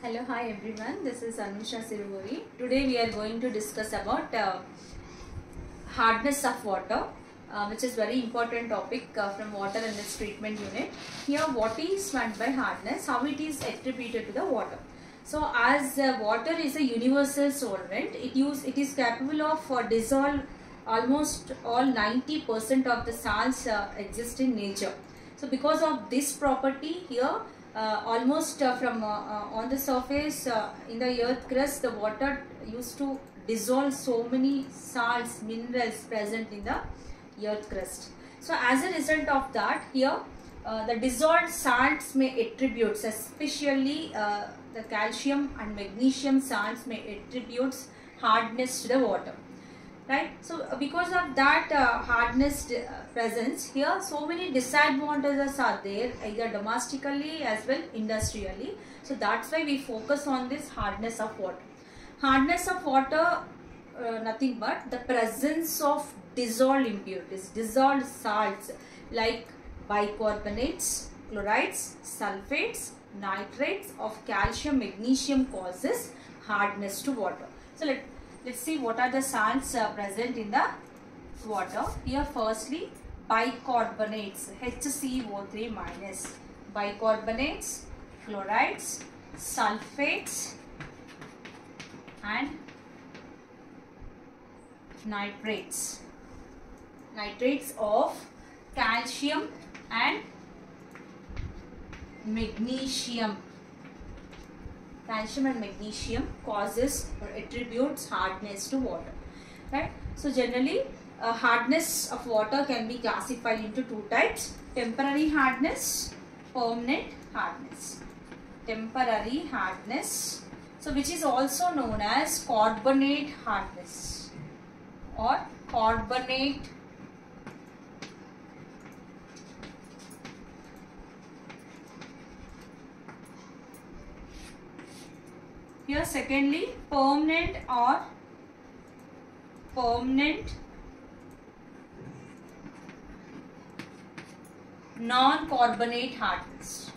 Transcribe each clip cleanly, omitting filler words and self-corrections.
Hello, hi everyone. This is Anusha Siruvuri. Today we are going to discuss about hardness of water, which is very important topic from water and its treatment unit. Here, what is meant by hardness? How it is attributed to the water. So, as water is a universal solvent, it is capable of dissolve almost all 90% of the salts exist in nature. So, because of this property here, almost from on the surface in the earth crust, the water used to dissolve so many salts, minerals present in the earth crust. So as a result of that, here the dissolved salts may attribute, especially the calcium and magnesium salts may attribute hardness to the water. Right, so because of that hardness presence here, so many disadvantages are there, either domestically as well industrially. So that's why we focus on this hardness of water. Hardness of water, nothing but the presence of dissolved impurities, dissolved salts like bicarbonates, chlorides, sulfates, nitrates of calcium, magnesium causes hardness to water. So let's see what are the salts present in the water. Here firstly, bicarbonates, HCO3 minus, bicarbonates, chlorides, sulfates and nitrates. Nitrates of calcium and magnesium. Calcium and magnesium causes or attributes hardness to water. Right? So generally hardness of water can be classified into two types: temporary hardness, permanent hardness. Temporary hardness, so which is also known as carbonate hardness or carbonate here. Secondly, permanent or permanent non-carbonate hardness.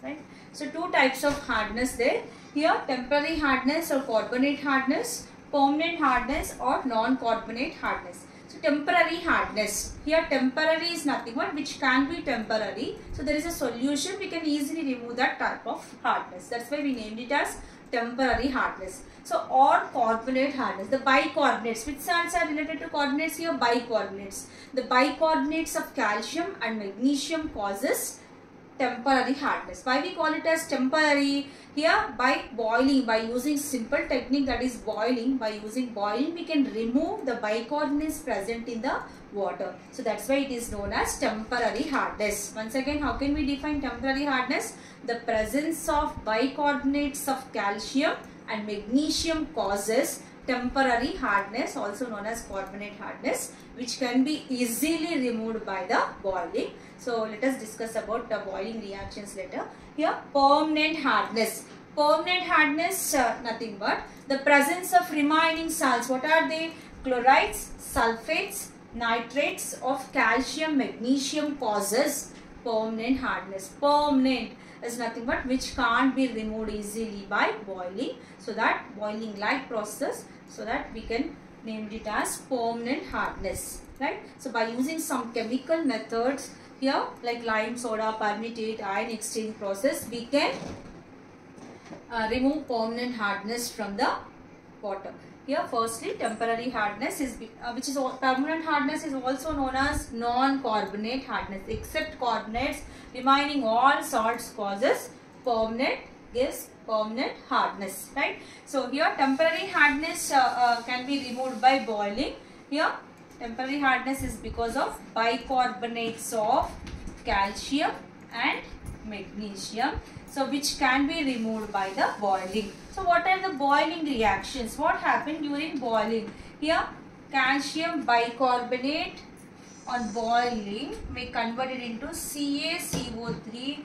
Right. So two types of hardness there. Here temporary hardness or carbonate hardness, permanent hardness or non-carbonate hardness. So temporary hardness, here temporary is nothing but which can be temporary. So there is a solution, we can easily remove that type of hardness. That's why we named it as temporary hardness. So or carbonate hardness, the bicarbonates, which salts are related to carbonates here? Bicarbonates. The bicarbonates of calcium and magnesium causes temporary hardness. Why we call it as temporary? Here by boiling, by using simple technique, that is boiling, by using boiling we can remove the bicarbonates present in the water. So that's why it is known as temporary hardness. Once again, how can we define temporary hardness? The presence of bicarbonates of calcium and magnesium causes temporary hardness, also known as carbonate hardness, which can be easily removed by the boiling. So let us discuss about the boiling reactions later. Here permanent hardness. Permanent hardness, nothing but the presence of remaining salts. What are they? Chlorides, sulfates, nitrates of calcium, magnesium causes permanent hardness. Permanent is nothing but which can't be removed easily by boiling. So that boiling like process, so that we can name it as permanent hardness. Right? So by using some chemical methods here like lime, soda, permeate, ion exchange process, we can remove permanent hardness from the water. Here firstly temporary hardness is which is permanent hardness is also known as non-carbonate hardness. Except carbonates, remaining all salts causes permanent, gives permanent hardness. Right? So here temporary hardness can be removed by boiling. Here temporary hardness is because of bicarbonates of calcium and magnesium, so which can be removed by the boiling. So what are the boiling reactions? What happened during boiling? Here calcium bicarbonate on boiling may convert it into CaCO3,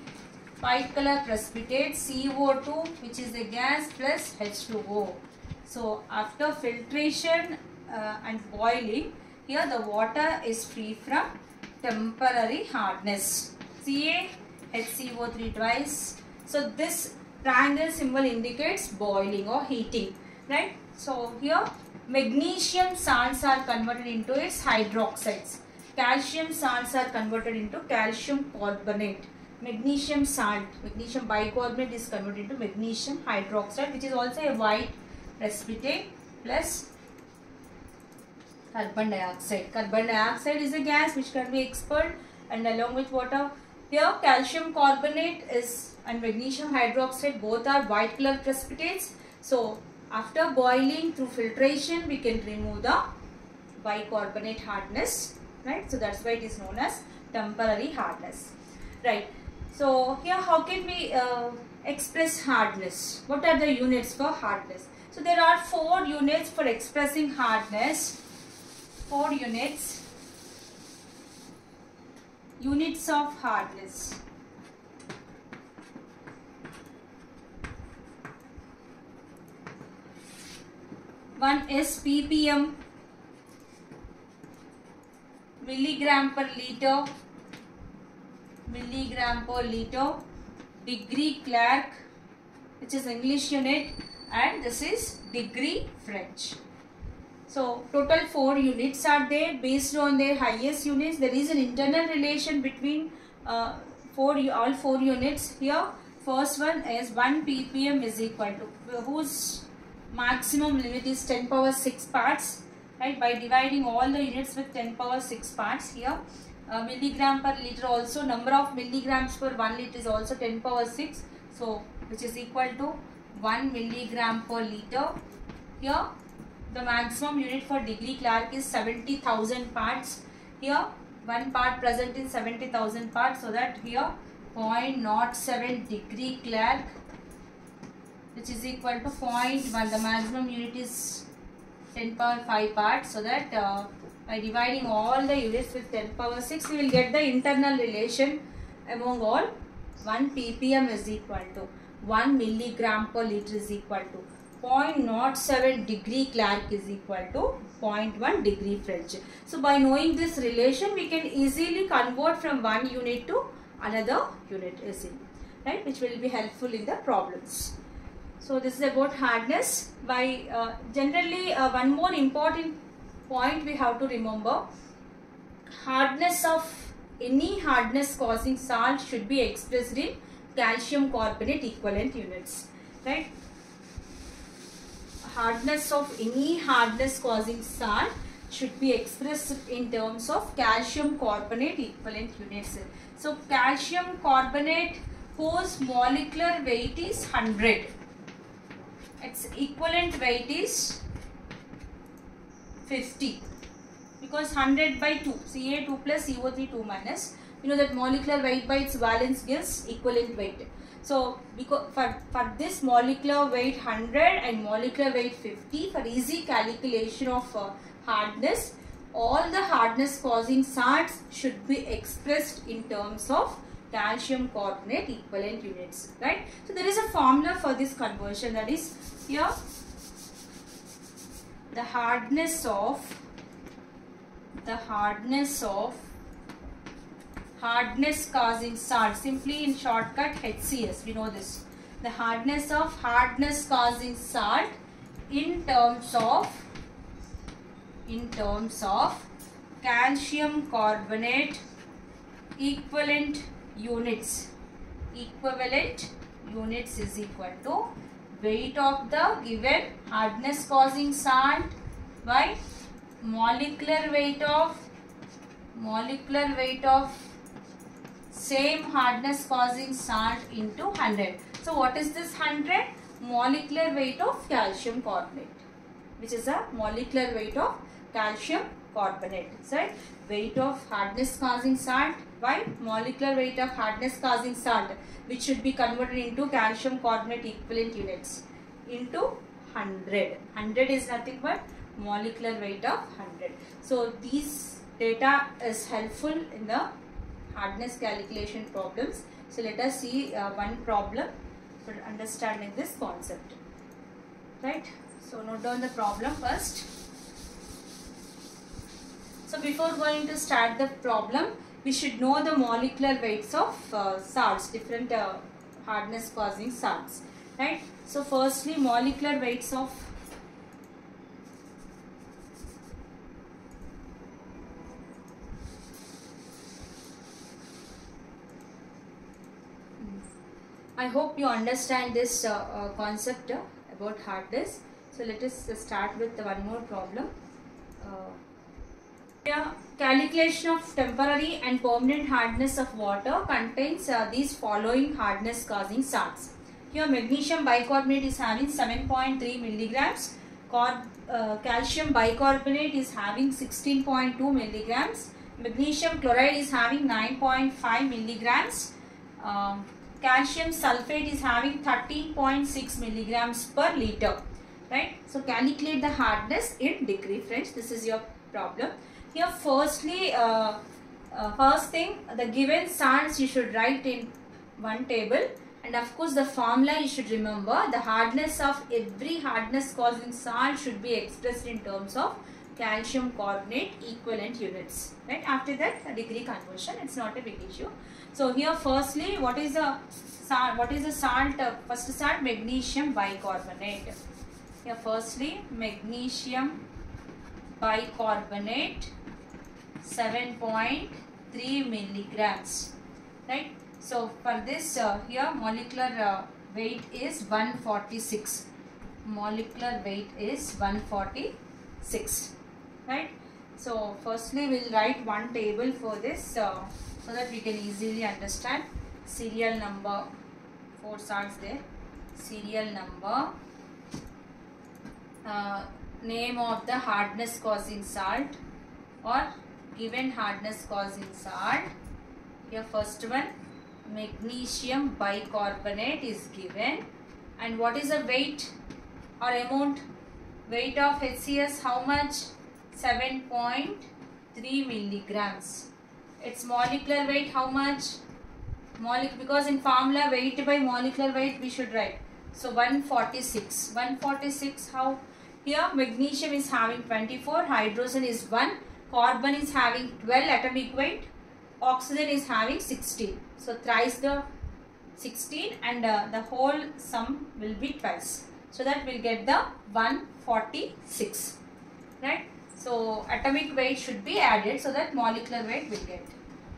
white color precipitate, CO2 which is a gas plus H2O. So after filtration and boiling, here the water is free from temporary hardness. CaHCO3 twice. So this triangle symbol indicates boiling or heating, right? So here magnesium salts are converted into its hydroxides. Calcium salts are converted into calcium carbonate. Magnesium salt, magnesium bicarbonate is converted into magnesium hydroxide, which is also a white precipitate, plus carbon dioxide. Carbon dioxide is a gas which can be expelled, and along with water. Here calcium carbonate and magnesium hydroxide both are white color precipitates. So after boiling through filtration, we can remove the bicarbonate hardness, right? So that's why it is known as temporary hardness, right? So here how can we express hardness? What are the units for hardness? So there are 4 units for expressing hardness. 4 units of hardness. One is ppm, milligram per liter, degree Clark, which is English unit, and this is degree French. So total 4 units are there. Based on their highest units, there is an internal relation between all 4 units. Here first one is 1 ppm is equal to, whose maximum limit is 10 power 6 parts, right? By dividing all the units with 10 power 6 parts, here milligram per liter, also number of milligrams per 1 liter is also 10 power 6, so which is equal to 1 milligram per liter. Here the maximum unit for degree Clark is 70,000 parts. Here 1 part present in 70,000 parts, so that here 0.07 degree Clark, which is equal to 0.1. The maximum unit is 10 power 5 parts, so that by dividing all the units with 10 power 6, we will get the internal relation among all. 1 ppm is equal to 1 milligram per liter is equal to 0.07 degree Clark is equal to 0.1 degree French. So by knowing this relation, we can easily convert from one unit to another unit easily, right? Which will be helpful in the problems. So this is about hardness. By generally one more important point we have to remember: hardness of any hardness causing salt should be expressed in calcium carbonate equivalent units, right? Hardness of any hardness causing salt should be expressed in terms of calcium carbonate equivalent units. So calcium carbonate, whose molecular weight is 100, its equivalent weight is 50, because 100 by 2, Ca2 plus CO3 2 minus, you know that molecular weight by its valence gives equivalent weight. So because for this molecular weight 100 and molecular weight 50, for easy calculation of hardness, all the hardness causing salts should be expressed in terms of calcium carbonate equivalent units, right? So there is a formula for this conversion, that is here the hardness causing salt, simply in shortcut HCS, we know this. The hardness causing salt in terms of calcium carbonate equivalent units is equal to weight of the given hardness causing salt by molecular weight of same hardness causing salt into 100. So what is this 100? Molecular weight of calcium carbonate, which is a molecular weight of calcium carbonate, right? Weight of hardness causing salt by molecular weight of hardness causing salt, which should be converted into calcium carbonate equivalent units into 100. 100 is nothing but molecular weight of 100. So these data is helpful in the hardness calculation problems. So let us see one problem for understanding this concept, right? So note down the problem first. So before going to start the problem, we should know the molecular weights of salts, different hardness causing salts, right? So firstly, molecular weights of I hope you understand this concept about hardness. So let us start with one more problem. Calculation of temporary and permanent hardness of water contains these following hardness causing salts. Here magnesium bicarbonate is having 7.3 milligrams. Calcium bicarbonate is having 16.2 milligrams. Magnesium chloride is having 9.5 milligrams. Calcium sulfate is having 13.6 milligrams per liter. Right? So calculate the hardness in degree, friends. This is your problem. Here firstly, first thing, the given salts you should write in one table, and of course the formula you should remember. The hardness of every hardness causing salt should be expressed in terms of calcium carbonate equivalent units. Right? After that, a degree conversion, it's not a big issue. So here firstly, what is a salt? First salt, magnesium bicarbonate. Here firstly, magnesium bicarbonate 7.3 milligrams, right? So for this here molecular weight is 146. Molecular weight is 146, right? So firstly we'll write one table for this so that we can easily understand. Serial number, 4 salts there. Serial number, name of the hardness causing salt or given hardness causing salt. Here first one, magnesium bicarbonate is given, and what is the weight or amount? Weight of HCS how much? 7.3 milligrams. Its molecular weight how much? Because in formula weight by molecular weight we should write. So 146. 146 how? Here magnesium is having 24, hydrogen is 1, carbon is having 12 atomic weight, oxygen is having 16. So thrice the 16 and the whole sum will be twice. So that we'll get the 146. Right? So atomic weight should be added so that molecular weight will get.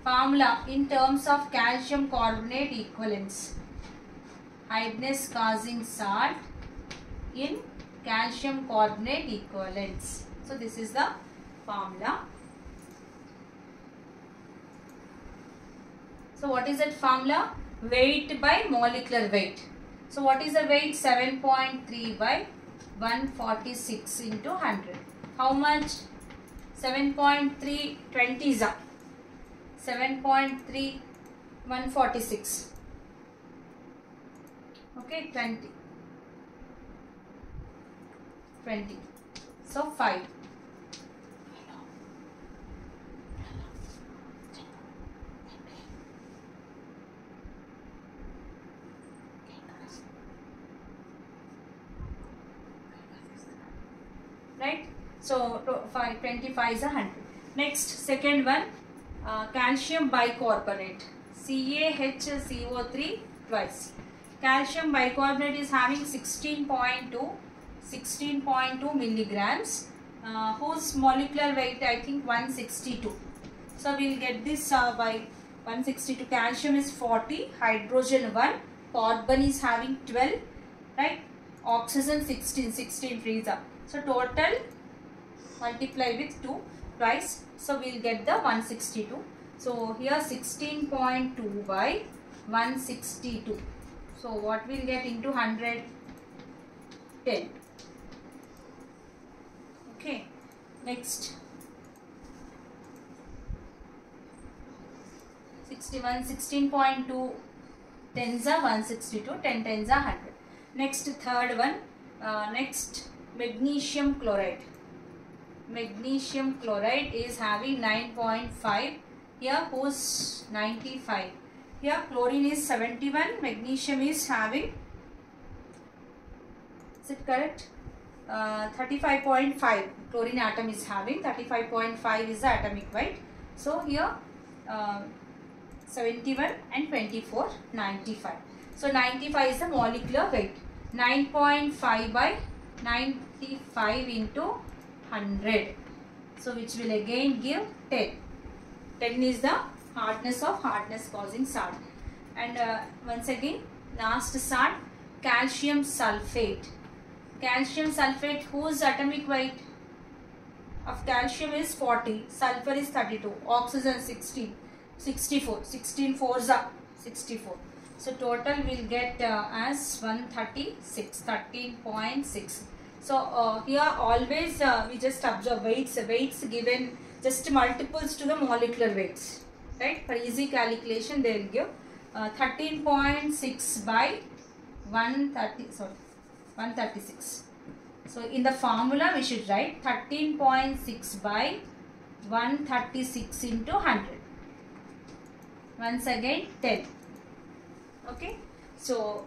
Formula in terms of calcium carbonate equivalents. Hardness causing salt in calcium carbonate equivalents. So this is the formula. So what is that formula? Weight by molecular weight. So what is the weight? 7.3 by 146 into 100. How much? 7.3 20 is up. 7.3 146. Okay, 20. So 5. Right? So 25 is 100. Next, second one, calcium bicarbonate. CaHCO3 twice. Calcium bicarbonate is having 16.2 milligrams, whose molecular weight I think 162. So we will get this by 162. Calcium is 40, hydrogen 1, carbon is having 12, right? Oxygen 16 frees up. So total multiply with 2 twice. So we will get the 162. So here 16.2 by 162. So what we will get into 100? 10. Okay. Next. 16.2 tens are 162, 10 tens are 100. Next, third one. Next, magnesium chloride. Magnesium chloride is having 9.5. Here whose 95. Here chlorine is 71. Magnesium is having, is it correct? 35.5 chlorine atom is having. 35.5 is the atomic weight. So here 71 and 24, 95. So 95 is the molecular weight. 9.5 by 95 into 100. So which will again give 10. 10 is the hardness of hardness causing salt. And once again, last salt, calcium sulfate. Calcium sulfate, whose atomic weight of calcium is 40, sulfur is 32, oxygen 16, 64, 16 fours are 64. So total will get as 136, 13.6. So here always we just observe weights given just multiples to the molecular weights, right? For easy calculation they will give 13.6 by 136. So in the formula we should write 13.6 by 136 into 100. Once again 10. Okay. So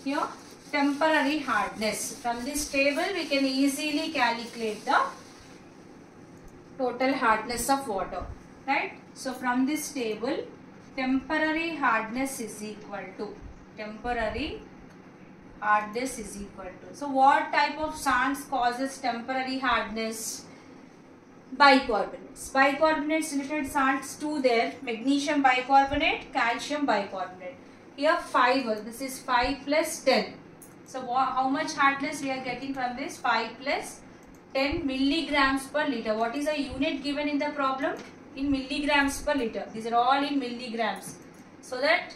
here temporary hardness. From this table we can easily calculate the total hardness of water, right? So from this table, temporary hardness is equal to so what type of salts causes temporary hardness? Bicarbonates. Bicarbonates related salts two there, magnesium bicarbonate, calcium bicarbonate. Here 5, this is 5 plus 10. So how much hardness we are getting from this? 5 plus 10 milligrams per liter. What is the unit given in the problem? In milligrams per liter. These are all in milligrams. So that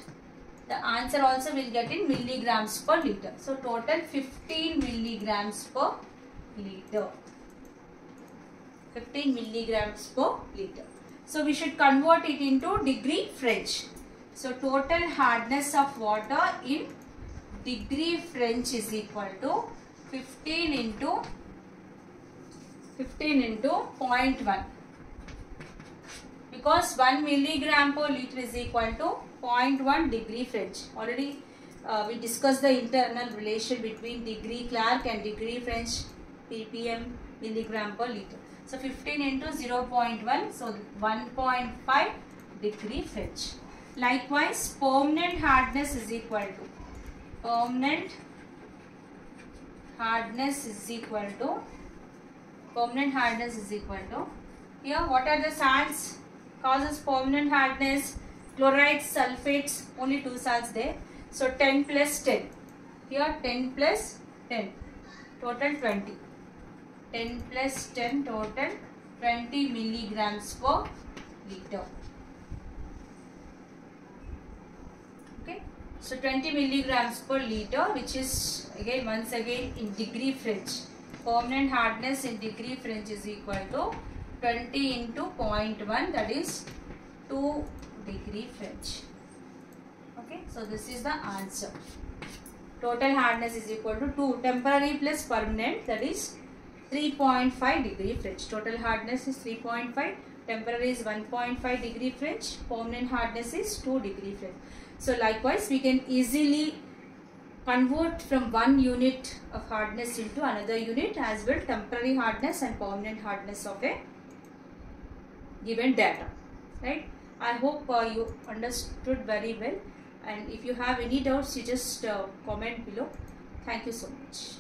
the answer also will get in milligrams per liter. So total 15 milligrams per liter. 15 milligrams per liter. So we should convert it into degree French. So total hardness of water in degree French is equal to 15 into 0.1, because 1 milligram per liter is equal to 0.1 degree French. Already we discussed the internal relation between degree Clark and degree French, ppm, milligram per liter. So 15 into 0.1, so 1.5 degree French. Likewise, permanent hardness is equal to here what are the salts causes permanent hardness? Chlorides, sulfates, only 2 salts there. So 10 plus 10. Here 10 plus 10, total 20. 10 plus 10, total 20 milligrams per liter. Okay. So 20 milligrams per liter, which is again once again in degree French. Permanent hardness in degree French is equal to 20 into 0.1, that is 2 degree French. Okay, so this is the answer. Total hardness is equal to 2 temporary plus permanent, that is 3.5 degree French. Total hardness is 3.5, temporary is 1.5 degree French, permanent hardness is 2 degree French. So likewise we can easily convert from one unit of hardness into another unit as well, temporary hardness and permanent hardness of a given data, right? I hope you understood very well, and if you have any doubts you just comment below. Thank you so much.